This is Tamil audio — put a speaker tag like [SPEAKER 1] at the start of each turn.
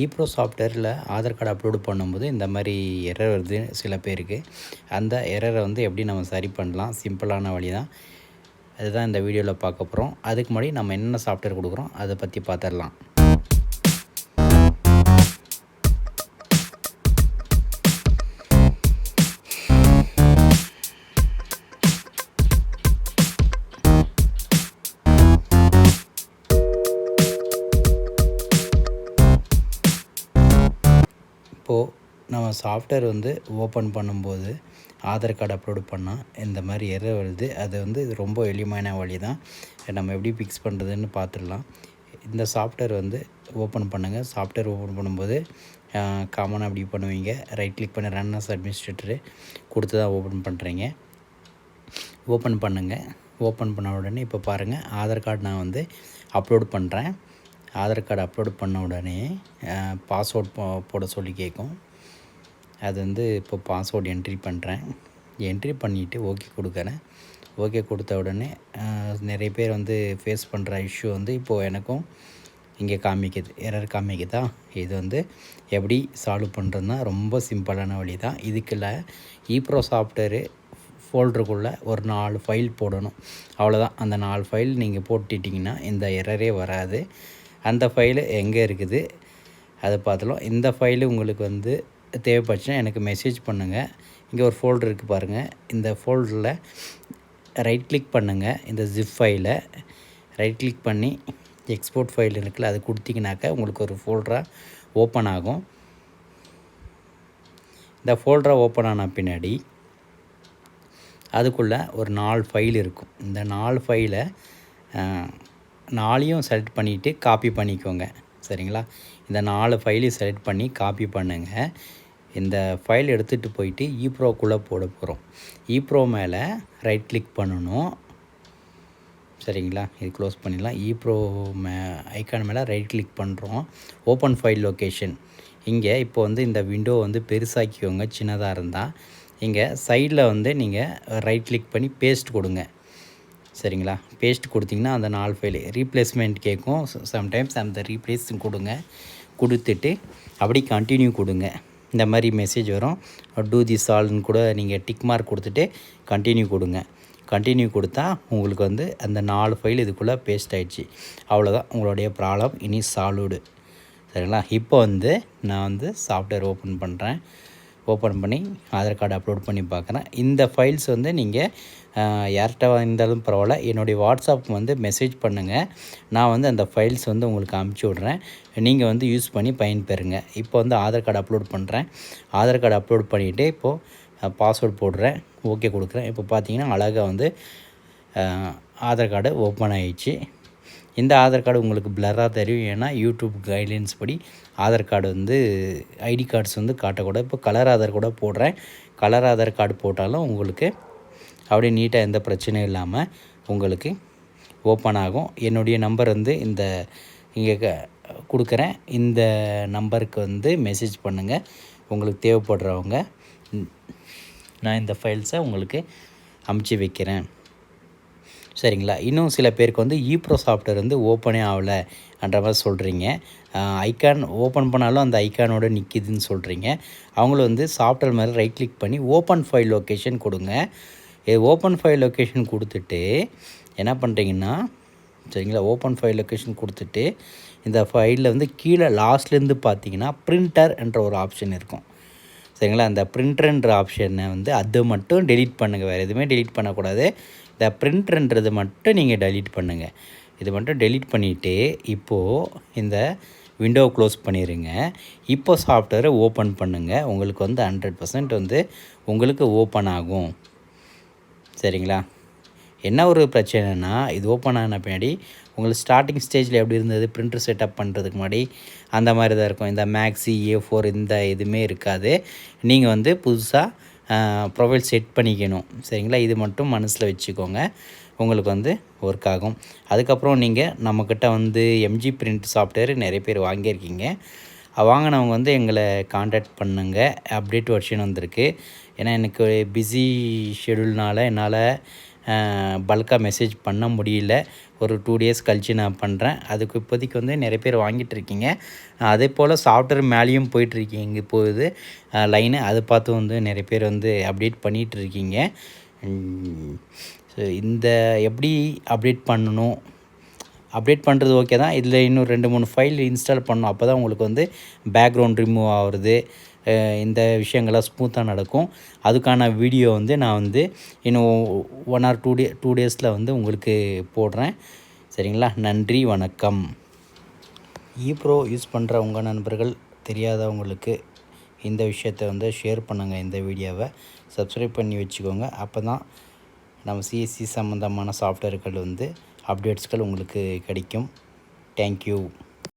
[SPEAKER 1] ஈப்ரோ சாஃப்ட்வேரில் ஆதார் கார்டு அப்லோடு பண்ணும்போது இந்த மாதிரி எரர் வருது சில பேருக்கு. அந்த எரரை வந்து எப்படி நம்ம சரி பண்ணலாம், சிம்பிளான வழி தான். அதுதான் இந்த வீடியோவில் பார்க்க போகிறோம். அதுக்கு முன்னாடி நம்ம என்னென்ன சாஃப்ட்வேர் கொடுக்குறோம் அதை பற்றி பார்த்துடலாம். இப்போது நம்ம சாஃப்ட்வேர் வந்து ஓப்பன் பண்ணும்போது ஆதார் கார்டு அப்லோடு பண்ணால் இந்த மாதிரி எரர் வருது. அது வந்து ரொம்ப எளிமையான வழி தான். நம்ம எப்படி ஃபிக்ஸ் பண்ணுறதுன்னு பார்த்துடலாம். இந்த சாஃப்ட்வேர் வந்து ஓப்பன் பண்ணுங்கள். சாஃப்ட்வேர் ஓப்பன் பண்ணும்போது காமனாக அப்படி பண்ணுவீங்க. ரைட் கிளிக் பண்ணி ரன் அஸ் அட்மினிஸ்ட்ரேட்டரு கொடுத்து தான் ஓப்பன் பண்ணுறீங்க. ஓப்பன் பண்ணுங்கள். ஓப்பன் பண்ண உடனே இப்போ பாருங்கள், ஆதார் கார்டு நான் வந்து அப்லோடு பண்ணுறேன். ஆதார் கார்டு அப்லோடு பண்ண உடனே பாஸ்வேர்ட் போட சொல்லி கேட்கும். அது வந்து இப்போ பாஸ்வேர்டு என்ட்ரி பண்ணுறேன். என்ட்ரி பண்ணிவிட்டு ஓகே கொடுக்குறேன். ஓகே கொடுத்த உடனே நிறைய பேர் வந்து ஃபேஸ் பண்ணுற இஷ்யூ வந்து இப்போது எனக்கும் இங்கே காமிக்குது, எரர் காமிக்குதா. இது வந்து எப்படி சால்வ் பண்ணுறதுனா ரொம்ப சிம்பிளான வழி தான். இதுக்குள்ள ஈப்ரோ சாஃப்ட்வேரு ஃபோல்டருக்குள்ளே ஒரு 4 ஃபைல் போடணும். அவ்வளோதான். அந்த 4 ஃபைல் நீங்கள் போட்டுட்டிங்கன்னா இந்த எரரே வராது. அந்த ஃபைலு எங்கே இருக்குது அதை பார்த்துலாம். இந்த ஃபைலு உங்களுக்கு வந்து தேவைப்பட்டுச்சுன்னா எனக்கு மெசேஜ் பண்ணுங்கள். இங்கே ஒரு ஃபோல்டர் இருக்குது பாருங்கள். இந்த ஃபோல்டரில் ரைட் கிளிக் பண்ணுங்கள். இந்த ஜிப் ஃபைலை ரைட் கிளிக் பண்ணி எக்ஸ்போர்ட் ஃபைல் இருக்குல்ல, அது கொடுத்தீங்கனாக்கா உங்களுக்கு ஒரு ஃபோல்டராக ஓப்பன் ஆகும். இந்த ஃபோல்டராக ஓப்பன் ஆன பின்னாடி அதுக்குள்ளே ஒரு 4 ஃபைல் இருக்கும். இந்த 4 ஃபைலை 4ஐயும் செலக்ட் பண்ணிவிட்டு காப்பி பண்ணிக்கோங்க. சரிங்களா? இந்த 4 ஃபைலையும் செலக்ட் பண்ணி காப்பி பண்ணுங்கள். இந்த ஃபைல் எடுத்துகிட்டு போயிட்டு ஈப்ரோக்குள்ளே போட போகிறோம். ஈப்ரோ மேலே ரைட் கிளிக் பண்ணணும். சரிங்களா? இது க்ளோஸ் பண்ணிடலாம். ஈப்ரோ ஐக்கான் மேலே ரைட் கிளிக் பண்ணுறோம். Open file location. இங்கே இப்போ வந்து இந்த விண்டோ வந்து பெருசாக்கிக்கோங்க. சின்னதாக இருந்தால் இங்கே சைடில் வந்து நீங்கள் ரைட் கிளிக் பண்ணி பேஸ்ட் கொடுங்க. சரிங்களா? பேஸ்ட் கொடுத்திங்கன்னா அந்த 4 ஃபைல் ரீப்ளேஸ்மெண்ட் கேட்கும். சம்டைம்ஸ் அந்த ரீப்ளேஸ் கொடுங்க. கொடுத்துட்டு அப்படி கண்டினியூ கொடுங்க. இந்த மாதிரி மெசேஜ் வரும். டூ திஸ் ஆல்னு கூட நீங்கள் டிக் மார்க் கொடுத்துட்டு கண்டினியூ கொடுங்க. கண்டினியூ கொடுத்தா உங்களுக்கு வந்து அந்த 4 ஃபைல் இதுக்குள்ளே பேஸ்ட் ஆகிடுச்சு. அவ்வளோதான், உங்களுடைய ப்ராப்ளம் இனி சால்வ்டு. சரிங்களா? இப்போ வந்து நான் வந்து சாஃப்ட்வேர் ஓப்பன் பண்ணுறேன். ஓப்பன் பண்ணி ஆதார் கார்டு அப்லோட் பண்ணி பார்க்குறேன். இந்த ஃபைல்ஸ் வந்து நீங்கள் யார்கிட்ட இருந்தாலும் பரவாயில்ல, என்னுடைய வாட்ஸ்அப் வந்து மெசேஜ் பண்ணுங்கள். நான் வந்து அந்த ஃபைல்ஸ் வந்து உங்களுக்கு அனுப்பிச்சி விட்றேன். நீங்கள் வந்து யூஸ் பண்ணி பயன்பெறுங்க. இப்போ வந்து ஆதார் கார்டு அப்லோட் பண்ணுறேன். ஆதார் கார்டு அப்லோட் பண்ணிவிட்டு இப்போது பாஸ்வேர்ட் போடுறேன். ஓகே கொடுக்குறேன். இப்போ பார்த்தீங்கன்னா அழகாக வந்து ஆதார் கார்டு ஓப்பன் ஆகிடுச்சு. இந்த ஆதார் கார்டு உங்களுக்கு பிளராக தெரியும். ஏன்னா யூடியூப் கைட்லைன்ஸ் படி ஆதார் கார்டு வந்து ஐடி கார்ட்ஸ் வந்து காட்டக்கூடாது. இப்போ கலர் ஆதார் கூட போடுறேன். கலர் ஆதார் கார்டு போட்டாலும் உங்களுக்கு அப்படியே நீட்டாக எந்த பிரச்சனையும் இல்லாமல் உங்களுக்கு ஓப்பன் ஆகும். என்னுடைய நம்பர் வந்து இந்த இங்கே கொடுக்குறேன். இந்த நம்பருக்கு வந்து மெசேஜ் பண்ணுங்கள் உங்களுக்கு தேவைப்படுறவங்க. நான் இந்த ஃபைல்ஸை உங்களுக்கு அமுச்சு வைக்கிறேன். சரிங்களா? இன்னும் சில பேருக்கு வந்து ஈப்ரோ சாஃப்ட்வேர் வந்து ஓப்பனே ஆகலைன்ற மாதிரி சொல்கிறீங்க. ஐக்கான் ஓப்பன் பண்ணாலும் அந்த ஐக்கானோட நிற்கிதுன்னு சொல்கிறீங்க. அவங்களும் வந்து சாஃப்ட்வேர் மேலே ரைட் கிளிக் பண்ணி ஓப்பன் ஃபைல் லொக்கேஷன் கொடுங்க. ஓப்பன் ஃபைல் லொக்கேஷன் கொடுத்துட்டு என்ன பண்ணுறீங்கன்னா, சரிங்களா, ஓப்பன் ஃபைல் லொக்கேஷன் கொடுத்துட்டு இந்த ஃபைலில் வந்து கீழே லாஸ்ட்லேருந்து பார்த்தீங்கன்னா பிரிண்டர் என்ற ஒரு ஆப்ஷன் இருக்கும். சரிங்களா? அந்த பிரிண்டர்ன்ற ஆப்ஷனை வந்து அது மட்டும் டெலீட் பண்ணுங்கள். வேறு எதுவுமே டெலீட் பண்ணக்கூடாது. இந்த பிரிண்டர்ன்றது மட்டும் நீங்கள் டெலீட் பண்ணுங்கள். இது மட்டும் டெலீட் பண்ணிவிட்டு இப்போது இந்த விண்டோவை க்ளோஸ் பண்ணிடுங்க. இப்போ சாஃப்ட்வேரை ஓப்பன் பண்ணுங்கள். உங்களுக்கு வந்து 100% வந்து உங்களுக்கு ஓப்பன் ஆகும். சரிங்களா? என்ன ஒரு பிரச்சனைனா, இது ஓப்பன் ஆன பின்னாடி உங்களுக்கு ஸ்டார்டிங் ஸ்டேஜில் எப்படி இருந்தது, பிரிண்டர் செட்டப் பண்ணுறதுக்கு முன்னாடி அந்த மாதிரி தான் இருக்கும். இந்த மேக்ஸி A4 இந்த எதுவுமே இருக்காது. நீங்கள் வந்து புதுசாக ப்ரொஃபைல் செட் பண்ணிக்கணும். சரிங்களா? இது மட்டும் மனசில் வச்சுக்கோங்க. உங்களுக்கு வந்து ஒர்க் ஆகும். அதுக்கப்புறம் நீங்கள் நம்மக்கிட்ட வந்து எம்ஜி பிரிண்ட் சாஃப்ட்வேர் நிறைய பேர் வாங்கியிருக்கீங்க. வாங்கினவங்க வந்து எங்களை காண்டாக்ட் பண்ணுங்கள். அப்டேட் வெர்ஷன் வந்திருக்கு. ஏன்னா எனக்கு பிஸி ஷெடியூல்னால் என்னால் பல்காக மெசேஜ் பண்ண முடியல. ஒரு 2 டேஸ் கழித்து நான் பண்ணுறேன். அதுக்கு இப்போதைக்கு வந்து நிறைய பேர் வாங்கிட்டு இருக்கீங்க. அதே போல் சாஃப்ட்வேர் மேலேயும் போயிட்டுருக்கீங்க போகுது லைனு. அதை பார்த்து வந்து நிறைய பேர் வந்து அப்டேட் பண்ணிகிட்டு இருக்கீங்க. ஸோ இந்த எப்படி அப்டேட் பண்ணணும், அப்டேட் பண்ணுறது ஓகே தான். இதில் இன்னும் 2-3 ஃபைல் இன்ஸ்டால் பண்ணணும். அப்போ தான் உங்களுக்கு வந்து பேக்ரவுண்ட் ரிமூவ் ஆகிறது, இந்த விஷயங்கள்லாம் ஸ்மூத்தாக நடக்கும். அதுக்கான வீடியோ வந்து நான் வந்து இன்னும் 1 or 2 டேஸில் வந்து உங்களுக்கு போடுறேன். சரிங்களா? நன்றி, வணக்கம். ஈப்ரோ யூஸ் பண்ணுற உங்கள் நண்பர்கள் தெரியாதவங்களுக்கு இந்த விஷயத்தை வந்து ஷேர் பண்ணுங்கள். இந்த வீடியோவை சப்ஸ்கிரைப் பண்ணி வச்சுக்கோங்க. அப்போ தான் நம்ம சிஎஸ்சி சம்மந்தமான சாஃப்ட்வேர்கள் வந்து அப்டேட்ஸ்கள் உங்களுக்கு கிடைக்கும். தேங்க்யூ.